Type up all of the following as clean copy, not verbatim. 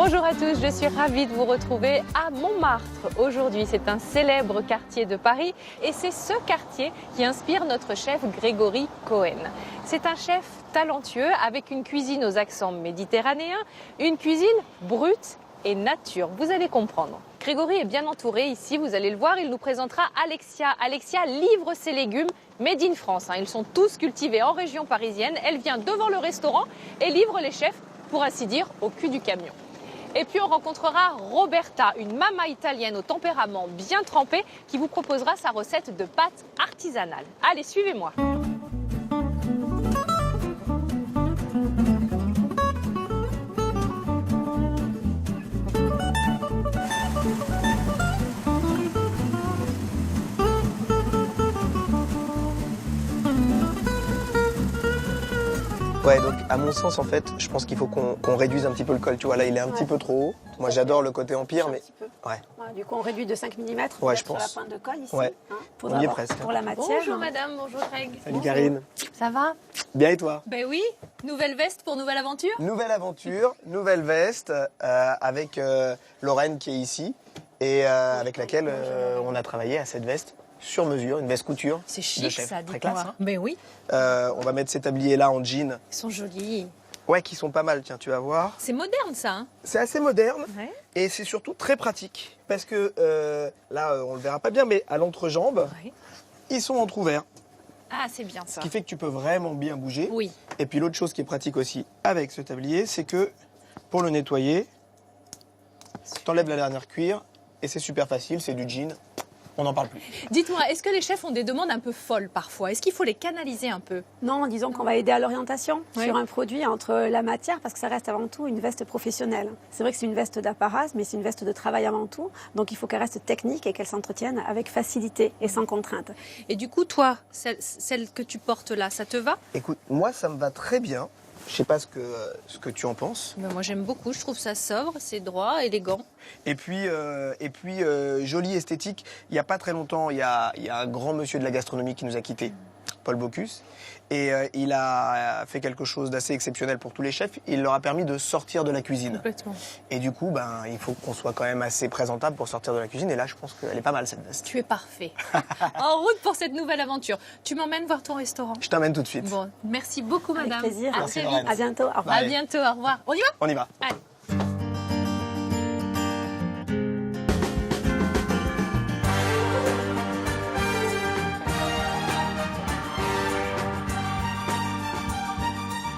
Bonjour à tous, je suis ravie de vous retrouver à Montmartre. Aujourd'hui, c'est un célèbre quartier de Paris et c'est ce quartier qui inspire notre chef Grégory Cohen. C'est un chef talentueux avec une cuisine aux accents méditerranéens, une cuisine brute et nature. Vous allez comprendre. Grégory est bien entouré ici, vous allez le voir, il nous présentera Alexia. Alexia livre ses légumes made in France. Ils sont tous cultivés en région parisienne. Elle vient devant le restaurant et livre les chefs, pour ainsi dire, au cul du camion. Et puis on rencontrera Roberta, une mama italienne au tempérament bien trempé qui vous proposera sa recette de pâtes artisanales. Allez, suivez-moi. Ouais, donc à mon sens, en fait, je pense qu'il faut qu'on réduise un petit peu le col. Tu vois, là, il est un petit peu trop haut. Moi, j'adore le côté empire, mais... Ouais. Ouais, du coup, on réduit de 5 mm Ouais, je sur la pense. pointe de colle ici. Ouais. On y est presque. Pour la matière. Bonjour madame, bonjour Greg. Salut Karine. Ça va? Bien et toi? Ben oui, nouvelle veste pour nouvelle aventure. Nouvelle aventure, nouvelle veste avec Lorraine qui est ici et avec laquelle on a travaillé à cette veste sur mesure, une veste couture. C'est de chic chef. ça, Très dites-moi. classe. Hein. Ben oui, On va mettre ces tabliers-là en jean. ils sont jolis. Ouais, qui sont pas mal, tiens, tu vas voir. C'est moderne ça, hein? C'est assez moderne. Ouais. Et c'est surtout très pratique. Parce que là, on le verra pas bien, mais à l'entrejambe, Ouais. ils sont entrouverts. Ah, c'est bien ça. Ce qui fait que tu peux vraiment bien bouger. Oui. Et puis l'autre chose qui est pratique aussi avec ce tablier, c'est que pour le nettoyer, tu enlèves la dernière cuir et c'est super facile, c'est du jean. On n'en parle plus. Dites-moi, est-ce que les chefs ont des demandes un peu folles parfois? Est-ce qu'il faut les canaliser un peu? Non, disons qu'on va aider à l'orientation Ouais. sur un produit entre la matière, parce que ça reste avant tout une veste professionnelle. C'est vrai que c'est une veste d'apparat, mais c'est une veste de travail avant tout. Donc il faut qu'elle reste technique et qu'elle s'entretienne avec facilité et sans contrainte. Et du coup, toi, celle que tu portes là, ça te va? Écoute, moi ça me va très bien. Je sais pas ce que tu en penses. Ben moi j'aime beaucoup, je trouve ça sobre, c'est droit, élégant. Et puis joli, esthétique. Il n'y a pas très longtemps, il y a un grand monsieur de la gastronomie qui nous a quittés, Paul Bocuse. Et il a fait quelque chose d'assez exceptionnel pour tous les chefs. Il leur a permis de sortir de la cuisine. Complètement. Et du coup, il faut qu'on soit quand même assez présentable pour sortir de la cuisine. Et là, je pense qu'elle est pas mal, cette veste. Tu es parfait. En route pour cette nouvelle aventure. Tu m'emmènes voir ton restaurant? Je t'emmène tout de suite. Bon, merci beaucoup Avec madame. plaisir. À Merci, très Lorraine. vite. À bientôt. Au revoir. À Allez. bientôt, au revoir. On y va? On y va. Allez.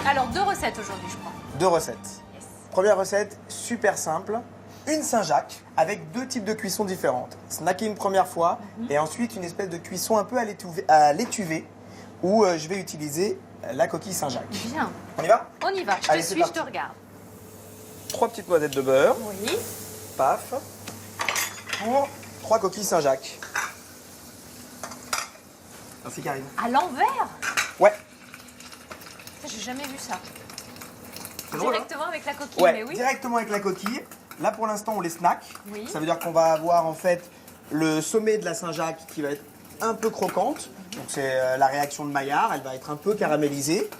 Alors, 2 recettes aujourd'hui, je crois. 2 recettes. Yes. Première recette, super simple. Une Saint-Jacques avec 2 types de cuissons différentes. Snacker une première fois et ensuite une espèce de cuisson un peu à l'étuvée où je vais utiliser la coquille Saint-Jacques. Bien. On y va? On y va. Je Allez, te c'est suis, je parti. te regarde. 3 petites noisettes de beurre, Oui. paf, pour 3 coquilles Saint-Jacques. Merci Karine. À l'envers? Ouais. Ça, j'ai jamais vu ça. C'est drôle, hein? Directement avec la coquille, Ouais, mais oui. directement avec la coquille. Là, pour l'instant, on les snack. Oui. Ça veut dire qu'on va avoir en fait le sommet de la Saint-Jacques qui va être un peu croquante. Donc c'est la réaction de Maillard. Elle va être un peu caramélisée.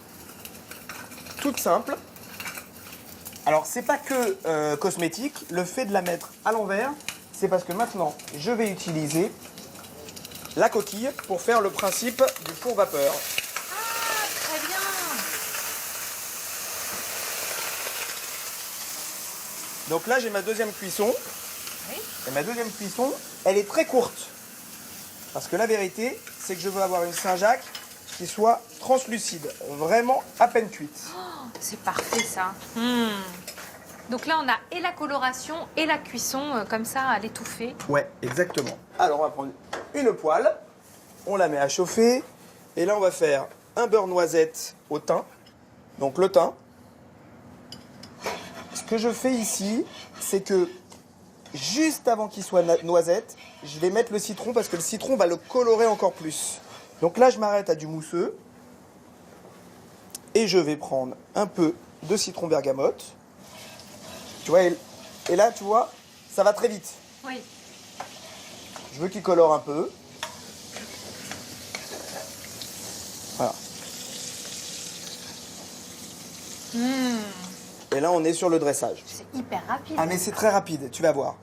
Toute simple. Alors, c'est pas que cosmétique. Le fait de la mettre à l'envers, c'est parce que maintenant, je vais utiliser la coquille pour faire le principe du four vapeur. Ah, très bien. Donc là, j'ai ma deuxième cuisson. Oui. Et ma deuxième cuisson, elle est très courte. Parce que la vérité, c'est que je veux avoir une Saint-Jacques qui soit translucide, vraiment à peine cuite. C'est parfait ça. Donc là, on a et la coloration et la cuisson, comme ça, à l'étouffer. Ouais, exactement. Alors, on va prendre une poêle, on la met à chauffer, et là, on va faire un beurre noisette au thym. Donc, le thym. Ce que je fais ici, c'est que juste avant qu'il soit noisette, je vais mettre le citron parce que le citron va le colorer encore plus. Donc là, je m'arrête à du mousseux. Et je vais prendre un peu de citron bergamote. Tu vois, et là, tu vois, ça va très vite. Oui. Je veux qu'il colore un peu. Voilà. Et Et là, on est sur le dressage. C'est hyper rapide. Ah, mais c'est très rapide, tu vas voir.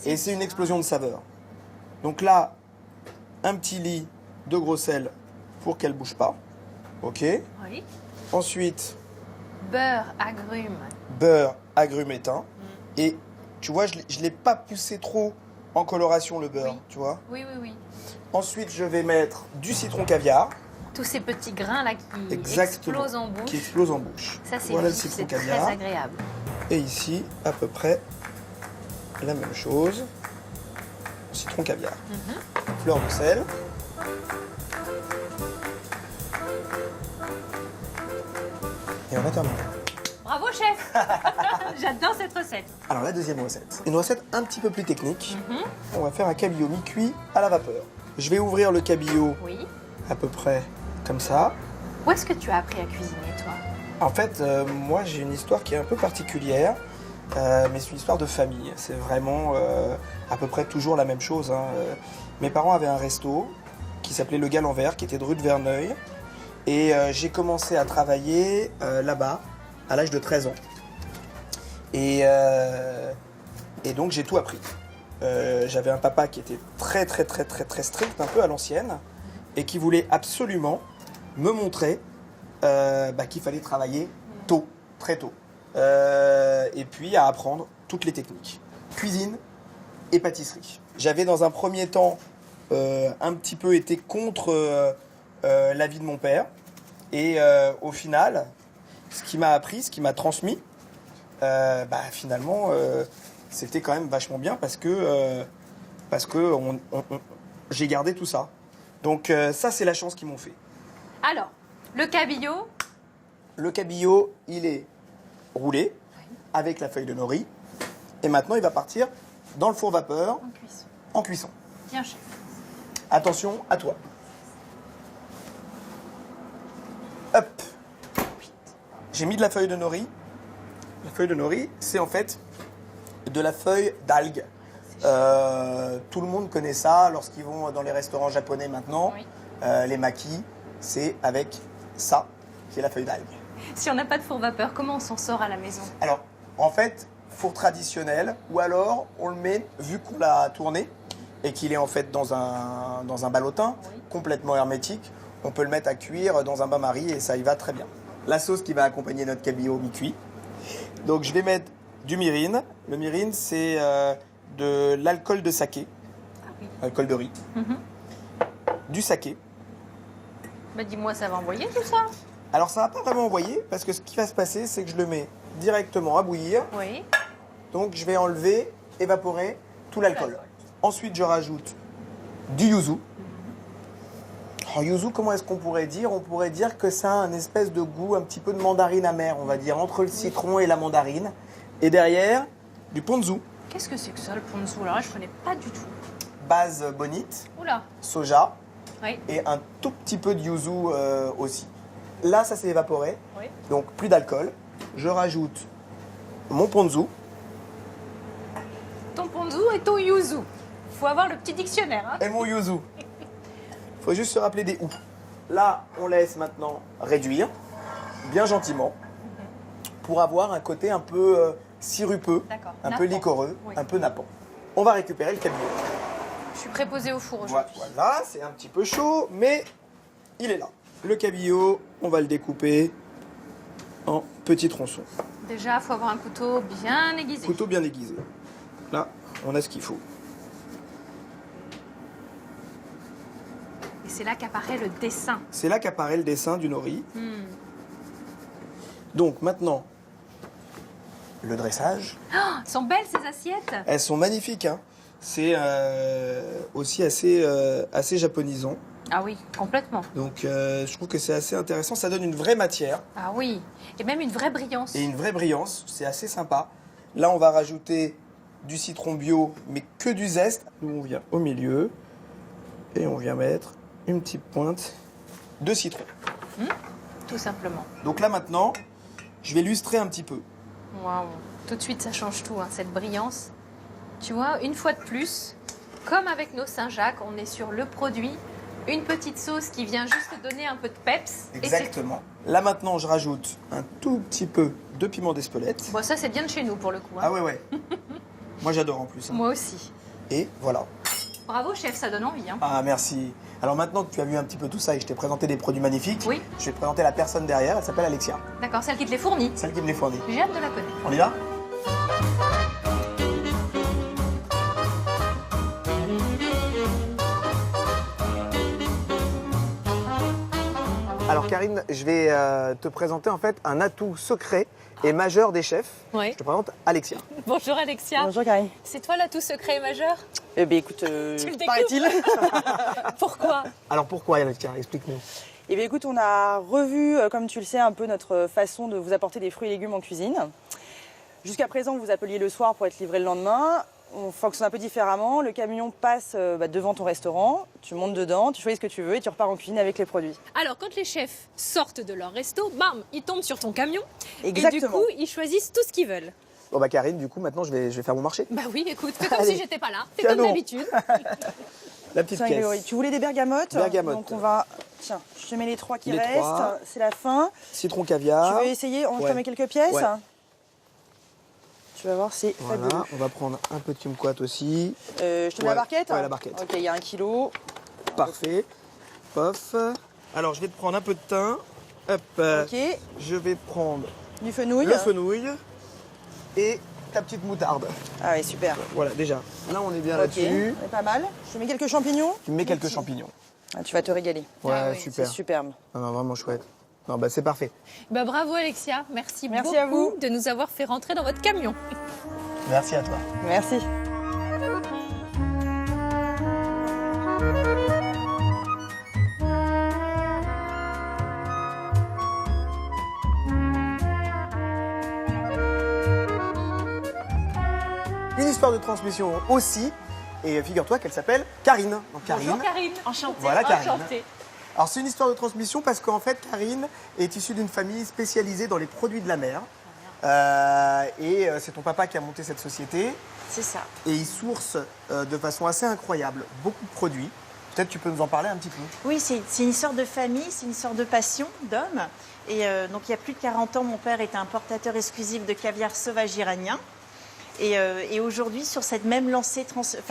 Et c'est une explosion de saveur. Donc là, un petit lit de gros sel pour qu'elle ne bouge pas. OK. Oui. Ensuite, Beurre, agrumes. beurre, agrumes éteints. Et tu vois, je ne l'ai pas poussé trop en coloration, le beurre. Oui. Tu vois. Oui, oui, oui. Ensuite, je vais mettre du citron caviar. Tous ces petits grains là qui Exactement. explosent en bouche. Qui explose en bouche. Ça, c'est Voilà le vif, citron c'est très caviar. agréable. Et ici, à peu près la même chose. Citron caviar. Fleur de sel. Et on a terminé. Bravo, chef. J'adore cette recette. Alors la deuxième recette. Une recette un petit peu plus technique. On va faire un cabillaud mi-cuit à la vapeur. Je vais ouvrir le cabillaud Oui. à peu près comme ça. Où est-ce que tu as appris à cuisiner, toi? En fait, moi j'ai une histoire qui est un peu particulière, mais c'est une histoire de famille. C'est vraiment à peu près toujours la même chose, hein. Mes parents avaient un resto qui s'appelait Le Gal en Vert, qui était de rue de Verneuil. Et j'ai commencé à travailler là-bas à l'âge de 13 ans. Et donc j'ai tout appris. J'avais un papa qui était très strict, un peu à l'ancienne, et qui voulait absolument me montrer qu'il fallait travailler tôt, très tôt. Et puis à apprendre toutes les techniques. Cuisine et pâtisserie. J'avais dans un premier temps un petit peu été contre l'avis de mon père. Et au final, ce qui m'a appris, ce qui m'a transmis, finalement, c'était quand même vachement bien parce que j'ai gardé tout ça. Donc ça, c'est la chance qu'ils m'ont fait. Alors, le cabillaud. Le cabillaud, il est roulé avec la feuille de nori. Et maintenant, il va partir dans le four vapeur En cuisson. en cuisson. Bien, chef. Attention, à toi. Hop. J'ai mis de la feuille de nori. La feuille de nori, c'est en fait de la feuille d'algue. Tout le monde connaît ça lorsqu'ils vont dans les restaurants japonais maintenant. Oui. Les makis, c'est avec ça, qui est la feuille d'algue. Si on n'a pas de four vapeur, comment on s'en sort à la maison? Alors, en fait, four traditionnel, ou alors on le met, vu qu'on l'a tourné, et qu'il est en fait dans un ballotin, Oui. complètement hermétique, on peut le mettre à cuire dans un bain-marie et ça y va très bien. La sauce qui va accompagner notre cabillaud mi-cuit. Donc je vais mettre du mirin. Le mirin, c'est de l'alcool de saké, Ah oui. alcool de riz, du saké. Bah dis-moi, ça va envoyer tout ça? Alors ça va pas vraiment envoyer, parce que ce qui va se passer, c'est que je le mets directement à bouillir. Oui. Donc je vais enlever, évaporer tout l'alcool. Ensuite, je rajoute du yuzu. Oh, yuzu, comment est-ce qu'on pourrait dire? On pourrait dire que ça a un espèce de goût, un petit peu de mandarine amère, on va dire, entre le citron et la mandarine. Et derrière, du ponzu, Qu'est-ce que c'est que ça, le ponzu? Alors là, je connais pas du tout. base bonite, Oula. soja Oui. et un tout petit peu de yuzu aussi. Là, ça s'est évaporé, Oui. donc plus d'alcool. Je rajoute mon ponzu. Ton ponzu et ton yuzu. Faut avoir le petit dictionnaire, hein? Et mon yuzu. Il faut juste se rappeler des ou. Là, on laisse maintenant réduire, bien gentiment, pour avoir un côté un peu sirupeux, D'accord. un peu Nappant. liquoreux, Oui. un peu nappant. On va récupérer le cabillaud. Je suis préposée au four aujourd'hui. Voilà, c'est un petit peu chaud, mais il est là. Le cabillaud, on va le découper en petits tronçons. Déjà, faut avoir un couteau bien aiguisé. Couteau bien aiguisé. Là, on a ce qu'il faut. Et c'est là qu'apparaît le dessin. C'est là qu'apparaît le dessin du nori. Hmm. Donc maintenant, le dressage. Oh, elles sont belles ces assiettes. Elles sont magnifiques, hein. C'est aussi assez japonisant. Ah oui, complètement. Donc je trouve que c'est assez intéressant. Ça donne une vraie matière Ah oui. Et même une vraie brillance. et une vraie brillance. C'est assez sympa. Là, on va rajouter du citron bio, mais que du zeste. Nous, on vient au milieu et on vient mettre une petite pointe de citron. Tout simplement. Donc là, maintenant, je vais lustrer un petit peu. Waouh. Tout de suite, ça change tout, hein, cette brillance. Tu vois, une fois de plus, comme avec nos Saint-Jacques, on est sur le produit Une petite sauce qui vient juste donner un peu de peps. Exactement. Là maintenant, je rajoute un tout petit peu de piment d'Espelette. Bon, ça, c'est bien de chez nous pour le coup. Hein. Ah ouais. Moi, j'adore en plus. Hein. Moi aussi. Et voilà. Bravo, chef, ça donne envie. Hein. Ah, merci. Alors maintenant que tu as vu un petit peu tout ça et je t'ai présenté des produits magnifiques, Oui. je vais te présenter la personne derrière. Elle s'appelle Alexia, D'accord, celle qui te les fournit. celle qui me les fournit. J'ai hâte de la connaître. On y va? Alors Karine, je vais te présenter en fait un atout secret et majeur des chefs. Oui. Je te présente Alexia. Bonjour Alexia. Bonjour Karine. C'est toi l'atout secret et majeur? Eh bien écoute, Tu le découvres. paraît-il. Pourquoi? Alors pourquoi Alexia? Explique-nous. Eh bien écoute, on a revu, comme tu le sais, un peu notre façon de vous apporter des fruits et légumes en cuisine. Jusqu'à présent, vous appeliez le soir pour être livré le lendemain. On fonctionne un peu différemment. Le camion passe devant ton restaurant, tu montes dedans, tu choisis ce que tu veux et tu repars en cuisine avec les produits. Alors, quand les chefs sortent de leur resto, bam, ils tombent sur ton camion. Exactement. Et du coup, ils choisissent tout ce qu'ils veulent. Bon bah Karine, du coup maintenant je vais faire mon marché. Bah oui, écoute, fais comme Allez. si j'étais pas là. Fais comme Canon. d'habitude. La petite Tiens, caisse. Grégory, tu voulais des bergamotes. Bergamotes. Donc on va... Tiens, je te mets les 3 qui Les restent. 3. C'est la fin. Citron caviar. Tu veux essayer? Je Ouais. te mets quelques pièces. Ouais. Tu vas voir, c'est Voilà, fabuleux. on va prendre un peu de kumquat aussi. Je te mets Ouais. la barquette? Ouais, la barquette. Ok, il y a 1 kilo. Parfait. Pof. Alors je vais te prendre un peu de thym. Hop. Ok, Je vais prendre du fenouil. le fenouil et ta petite moutarde. Ah ouais, super. Voilà, déjà. Là, on est bien Ok, là-dessus. on est pas mal. Je te mets quelques champignons. Tu me mets quelques champignons. Ah, tu vas te régaler. Ouais, Ah oui, C'est super. superbe. Non, non, vraiment chouette. Non, bah c'est parfait. Bah bravo Alexia, merci Merci à beaucoup vous. de nous avoir fait rentrer dans votre camion. Merci à toi. Merci. Une histoire de transmission aussi. Et figure-toi qu'elle s'appelle Karine. Donc, Bonjour Karine, enchantée. Voilà, Karine. Enchantée. Alors c'est une histoire de transmission parce qu'en fait Karine est issue d'une famille spécialisée dans les produits de la mer. C'est ton papa qui a monté cette société C'est ça. et il source de façon assez incroyable beaucoup de produits. Peut-être tu peux nous en parler un petit peu. Oui, c'est une histoire de famille, c'est une histoire de passion, d'homme. Et donc il y a plus de 40 ans, mon père était importateur exclusif de caviar sauvage iranien. Et aujourd'hui, sur cette même lancée,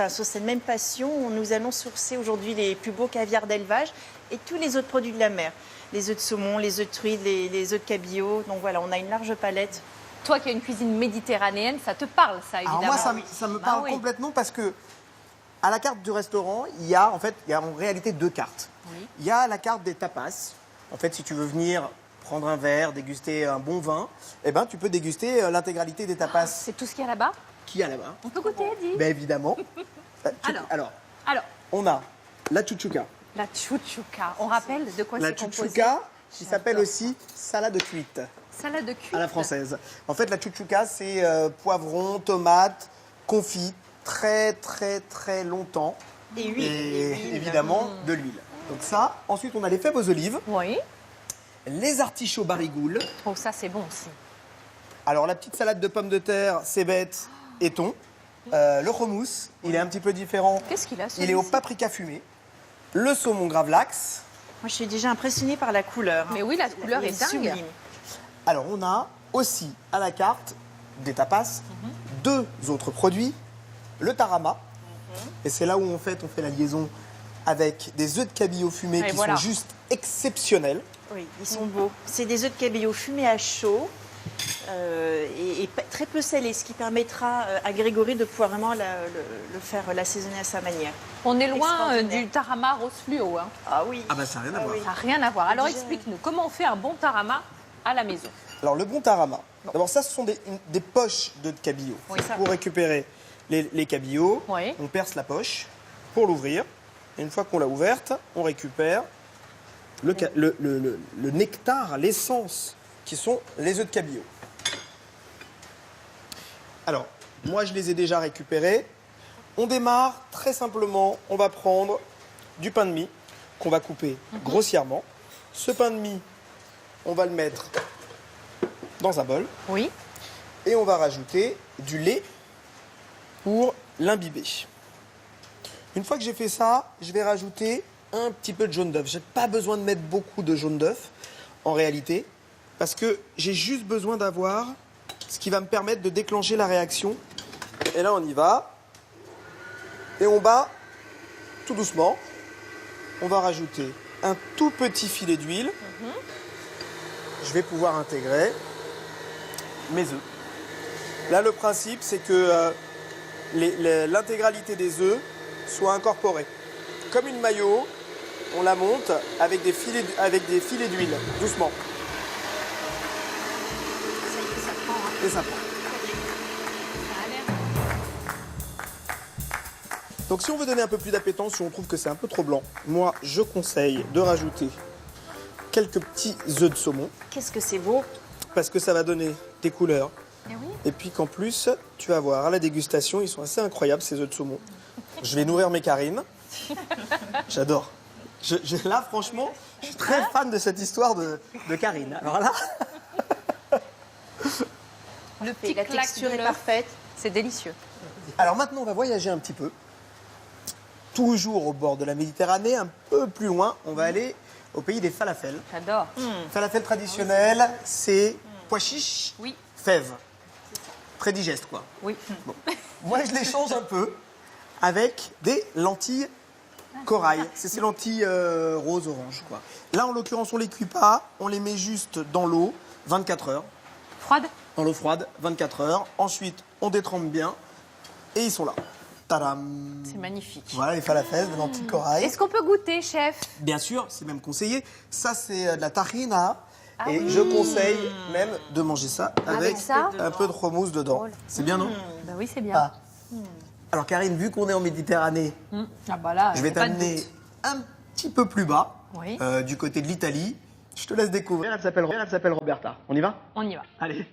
sur cette même passion, nous allons sourcer aujourd'hui les plus beaux caviars d'élevage et tous les autres produits de la mer. Les œufs de saumon, les œufs de truite, les œufs de cabillaud. Donc voilà, on a une large palette. Toi qui as une cuisine méditerranéenne, ça te parle ça évidemment. Alors moi ça me parle oui. complètement parce que à la carte du restaurant, il y a en réalité 2 cartes. Oui. Il y a la carte des tapas. En fait, si tu veux venir prendre un verre, déguster un bon vin, eh ben tu peux déguster l'intégralité des tapas C'est tout ce qu'il y a là-bas. qu'il y a là-bas. On peut goûter, dis. Ben évidemment. Alors, Alors, on a la chouchouka. la chouchouka. On rappelle de quoi La c'est composé. chouchouka qui s'appelle J'adore aussi salade cuite Salade de cuite. à la française. En fait, la chouchouka, c'est poivron, tomate, confit très très très longtemps. Et huile. Et évidemment de l'huile. Donc ça, ensuite on a les fèves aux olives, Oui. les artichauts barigoules. Oh, ça c'est bon aussi. Alors la petite salade de pommes de terre, cébettes et thon. Le hummus, il est un petit peu différent. Qu'est-ce qu'il a Il est au celui-ci paprika fumé. Le saumon gravlax. Moi, je suis déjà impressionnée par la couleur. Mais oui, la couleur Elle est dingue. sublime. Alors on a aussi à la carte des tapas, 2 autres produits. Le tarama. Et c'est là où en fait on fait la liaison avec des œufs de cabillaud fumés Et qui voilà. sont juste exceptionnels. Oui, ils sont beaux. C'est des œufs de cabillaud fumés à chaud et très peu salés, ce qui permettra à Grégory de pouvoir vraiment le faire l'assaisonner à sa manière. On est loin Extraordinaire. du tarama rose fluo. Hein. Ah oui. Ah bah ça n'a rien à voir. Ça n'a rien à voir. Alors Déjà- explique-nous, comment on fait un bon tarama à la maison? Alors le bon tarama. D'abord ça ce sont des poches d'œufs de cabillaud. Oui, ça. Pour récupérer les cabillauds, Oui. on perce la poche pour l'ouvrir. Et une fois qu'on l'a ouverte, on récupère le nectar, l'essence, qui sont les œufs de cabillaud. Alors, moi je les ai déjà récupérés. On démarre très simplement, on va prendre du pain de mie qu'on va couper grossièrement. Ce pain de mie, on va le mettre dans un bol Oui. et on va rajouter du lait pour l'imbiber. Une fois que j'ai fait ça, je vais rajouter un petit peu de jaune d'œuf. J'ai pas besoin de mettre beaucoup de jaune d'œuf, en réalité, parce que j'ai juste besoin d'avoir ce qui va me permettre de déclencher la réaction. Et là, on y va. Et on bat tout doucement. On va rajouter un tout petit filet d'huile. Je vais pouvoir intégrer mes œufs. Là, le principe, c'est que l'intégralité des œufs soit incorporée. Comme une mayo, on la monte avec des filets d'huile, doucement. Et ça prend. Donc si on veut donner un peu plus d'appétence, si on trouve que c'est un peu trop blanc, moi je conseille de rajouter quelques petits œufs de saumon. Qu'est-ce que c'est beau. Parce que ça va donner des couleurs. Eh oui. Et puis qu'en plus, tu vas voir à la dégustation, ils sont assez incroyables ces œufs de saumon. Je vais nourrir mes Karine. J'adore. Là, franchement, je suis très fan de cette histoire de Karine. Alors là, Le petit La claque texture de est l'œuf, parfaite. c'est délicieux. alors maintenant, on va voyager un petit peu. Toujours au bord de la Méditerranée, un peu plus loin, on va aller au pays des falafels. J'adore. Falafel traditionnel, c'est pois chiches, Oui. fèves. Très digeste, quoi. Oui. Moi, je les change un peu avec des lentilles corail. C'est ces lentilles rose-orange, quoi. Là, en l'occurrence, on les cuit pas. On les met juste dans l'eau, 24 heures. Froide. Dans l'eau froide, 24 heures. Ensuite, on détrempe bien. Et ils sont là. Tadam. C'est magnifique. Voilà les falafels de lentilles corail. Est-ce qu'on peut goûter, chef? Bien sûr, c'est même conseillé. Ça, c'est de la tahina. Ah Et oui. je conseille même de manger ça avec ça un peu de hummus dedans. C'est bien, non? Bah oui, c'est bien. Ah. Alors, Karine, vu qu'on est en Méditerranée, Ah bah là, je vais pas de t'amener doute. un petit peu plus bas, Oui. du côté de l'Italie. Je te laisse découvrir. Elle s'appelle Roberta. On y va? On y va. Allez.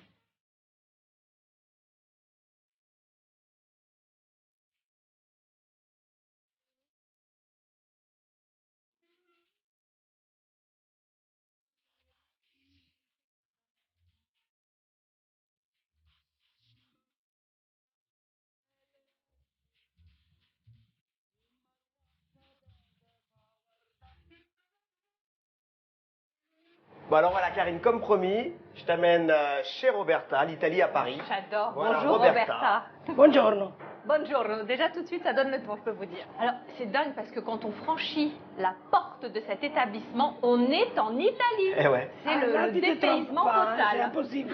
Bon alors voilà Karine, comme promis, je t'amène chez Roberta, l'Italie à Paris. J'adore. Voilà, Bonjour Roberta. Roberta. Buongiorno. Bonjour. Déjà tout de suite, ça donne le ton, je peux vous dire. Alors, c'est dingue parce que quand on franchit la porte de cet établissement, on est en Italie. Eh ouais. C'est le tu te dépaysement trompes pas, C'est total. impossible.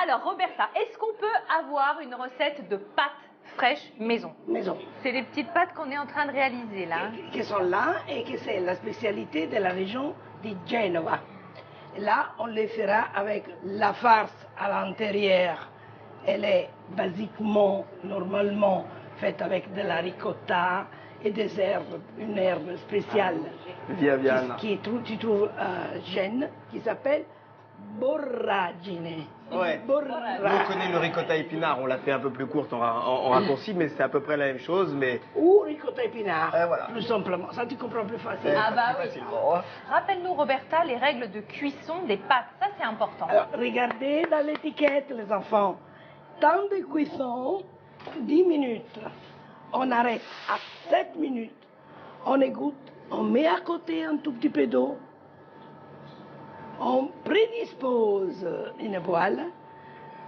Alors, Roberta, est-ce qu'on peut avoir une recette de pâtes fraîches maison? Maison. C'est les petites pâtes qu'on est en train de réaliser là. hein. Qui sont là et que c'est la spécialité de la région de Genova. Là, on les fera avec la farce à l'intérieur. Elle est basiquement, normalement, faite avec de la ricotta et des herbes, une herbe spéciale Via Viana. tu trouves à Gênes, qui s'appelle borragine. Ouais. Borra- Nous, on connaît le ricotta épinard, on l'a fait un peu plus courte en raccourci, mais c'est à peu près la même chose, mais... Ou ricotta épinard, Voilà. plus simplement. Ça, tu comprends plus facile. Ah bah oui. facilement. Rappelle-nous, Roberta, les règles de cuisson des pâtes. Ça, c'est important. Alors, regardez dans l'étiquette, les enfants. Temps de cuisson, 10 minutes. On arrête à 7 minutes. On égoutte, on met à côté un tout petit peu d'eau. On prédispose une poêle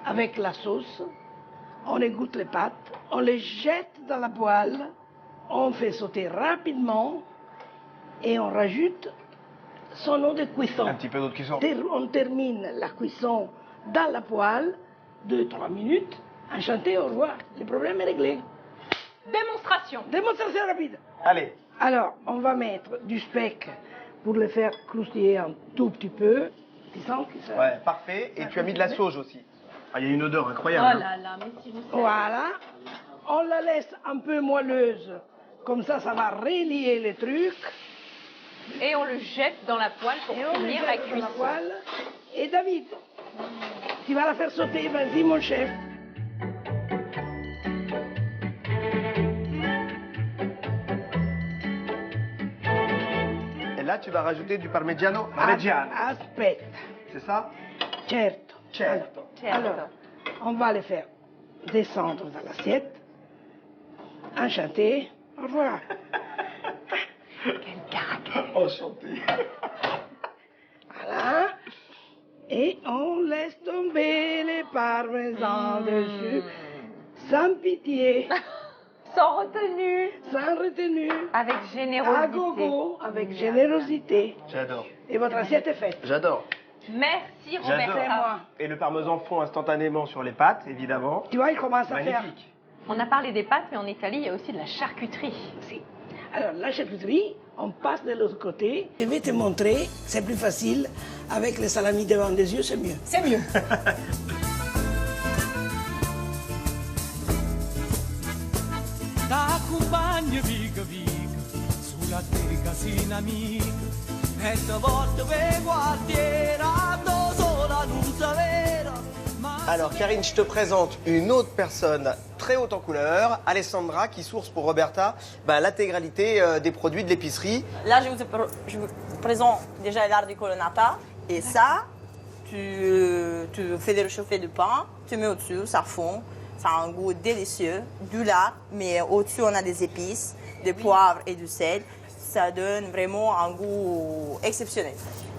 avec la sauce. On égoutte les pâtes. On les jette dans la poêle. On fait sauter rapidement. Et on rajoute son eau de cuisson. Un petit peu d'eau de cuisson. On termine la cuisson dans la poêle, 2-3 minutes, enchanté, au revoir. Le problème est réglé. Démonstration. Démonstration rapide. Allez. Alors, on va mettre du speck pour le faire croustiller un tout petit peu. Tu sens que ça... Ouais, parfait. Et tu as mis de la sauge aussi. Ah, il y a une odeur Oh incroyable. hein. là là, mais si vous savez. Voilà. On la laisse un peu moelleuse. Comme ça va relier les trucs. Et on le jette dans la poêle pour Et on le finir la jette dans la cuisson. poêle. Et David, tu vas la faire sauter. Vas-y, mon chef. Et là, tu vas rajouter du parmigiano Ah, reggiano. Aspetta. C'est ça? Certo. Certo. Alors, on va le faire descendre dans l'assiette. Enchanté. Au revoir. Quel caractère. Enchanté. Voilà. Et on laisse tomber les parmesans dessus, sans pitié, Sans retenue. sans retenue, Avec à générosité. gogo, avec générosité. J'adore. Et votre assiette est faite. J'adore. Merci C'est Roberta. moi. Et le parmesan fond instantanément sur les pâtes, évidemment. Tu vois, il commence à faire. Magnifique. On a parlé des pâtes, mais en Italie, il y a aussi de la charcuterie. Si. Alors, la charcuterie, on passe de l'autre côté. Je vais te montrer, c'est plus facile. Avec les salamis devant les yeux, c'est mieux. C'est mieux. T'accompagno viga viga sulla teca sin amica e te porto per quartiera do sola non savera. Alors, Karine, je te présente une autre personne très haute en couleur, Alessandra, qui source pour Roberta l'intégralité des produits de l'épicerie. Là, je vous présente déjà l'art du colonnata. Et ça, tu fais des réchauffés de pain, tu mets au-dessus, ça fond. Ça a un goût délicieux, du lard, mais au-dessus, on a des épices, des poivres et du sel. Ça donne vraiment un goût exceptionnel.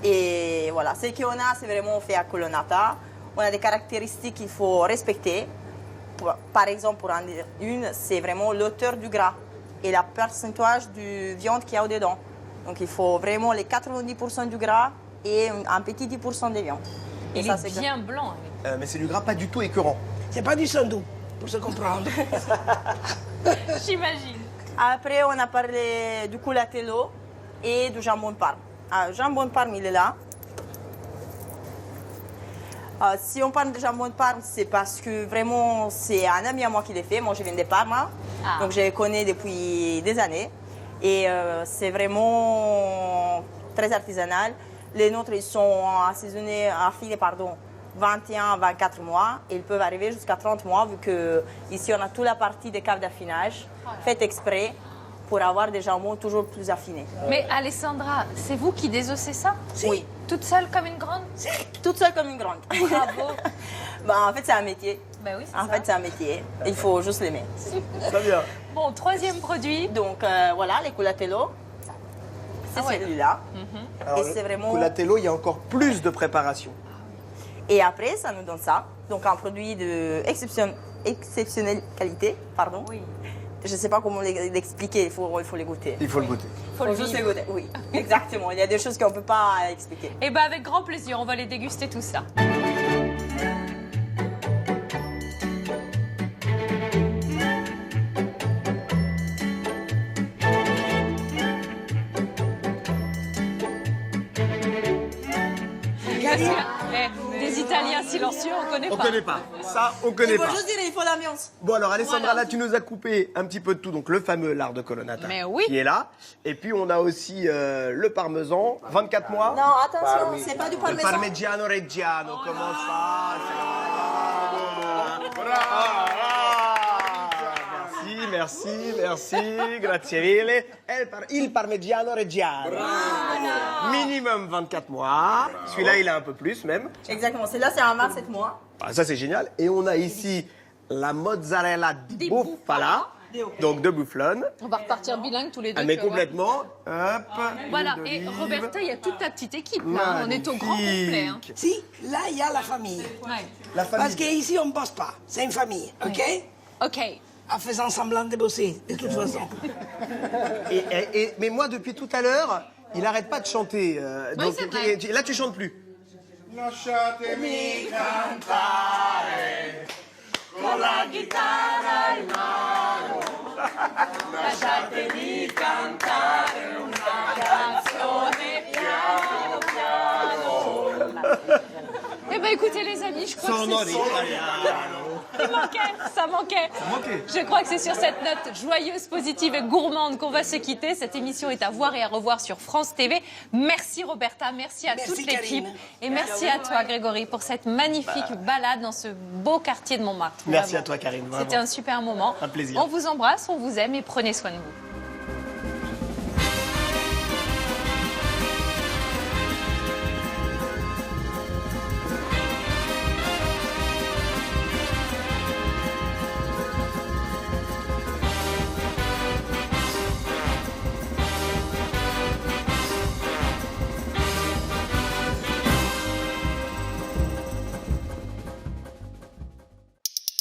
Et voilà, ce qu'on a, c'est vraiment fait à colonnata. On a des caractéristiques qu'il faut respecter. Par exemple, pour en dire une, c'est vraiment l'auteur du gras et le pourcentage de viande qu'il y a au-dedans. Donc il faut vraiment les 90% du gras et un petit 10% de viande. Et Il ça, est bien blanc. Mais c'est du gras pas du tout écœurant. C'est pas du sandou, pour se comprendre. J'imagine. Après, on a parlé du culatello et du jambon de Parme. Le jambon de Parme, il est là. Si on parle de jambon de Parme, c'est parce que vraiment, c'est un ami à moi qui l'a fait. Moi, je viens de Parme, donc je le connais depuis des années. Et c'est vraiment très artisanal. Les nôtres, ils sont assaisonnés, affilés, 21 à 24 mois. Et ils peuvent arriver jusqu'à 30 mois, vu qu'ici, on a toute la partie des caves d'affinage, faites exprès pour avoir des jambons toujours plus affinés. Mais Alessandra, c'est vous qui désossez ça? Oui. Toute seule comme une grande? Toute seule comme une grande. Bravo. En fait, c'est un métier. Ben oui, c'est En ça. fait, c'est un métier. Il faut juste l'aimer. Très bien. Bon, troisième produit. Donc, voilà, les culatello. C'est Ah ouais. celui-là. Alors, Et c'est vraiment... Culatello, il y a encore plus de préparation. Et après, ça nous donne ça. Donc, un produit de exceptionnelle qualité. Pardon. Oui. Je ne sais pas comment l'expliquer. Il faut les goûter. Il faut le goûter. Faut le juste les vivre. goûter. Oui, exactement. Il y a des choses qu'on ne peut pas expliquer. Eh ben avec grand plaisir, on va les déguster tout ça. Des Italiens silencieux, on connaît On pas. connaît pas. Ça, on connaît Il faut pas. juste dire, il faut l'ambiance. Bon alors Alessandra, Voilà. là tu nous as coupé un petit peu de tout, donc le fameux lard de colonnata Mais oui. qui est là, et puis on a aussi le parmesan, 24 mois. Non, attention, c'est pas du Le parmesan. parmigiano reggiano, comment ça Merci, grazie mille. Il parmigiano reggiano. Minimum 24 mois. Celui-là, il a un peu plus même. Exactement. Celle-là, c'est un 27 mois. Ah, ça, c'est génial. Et on a ici la mozzarella di bufala, donc de bufflone. On va repartir bilingue tous les deux. Ah, mais tu vas voir. complètement. Hop. Voilà, huile et d'olive. Roberta, il y a toute ta petite équipe là. On est au grand complet. Hein. Si, là, il y a la famille. Ouais. La famille. Parce qu'ici, on ne bosse pas. C'est une famille, OK? Ok. En faisant semblant de bosser, de toute façon. Mais moi, depuis tout à l'heure, il arrête pas de chanter. Donc, c'est vrai. là, tu chantes plus. Lasciatemi cantare con la chitarra in mano. Lasciatemi cantare una canzone piano piano. Eh ben écoutez les amis, je crois que c'est ça manquait. Je crois que c'est sur cette note joyeuse, positive et gourmande qu'on va se quitter. Cette émission est à voir et à revoir sur France TV. Merci Roberta, merci à toute l'équipe et merci à toi Grégory pour cette magnifique balade dans ce beau quartier de Montmartre. Merci Vraiment. à toi, Karine. vraiment. C'était un super moment. Un plaisir. On vous embrasse, on vous aime et prenez soin de vous.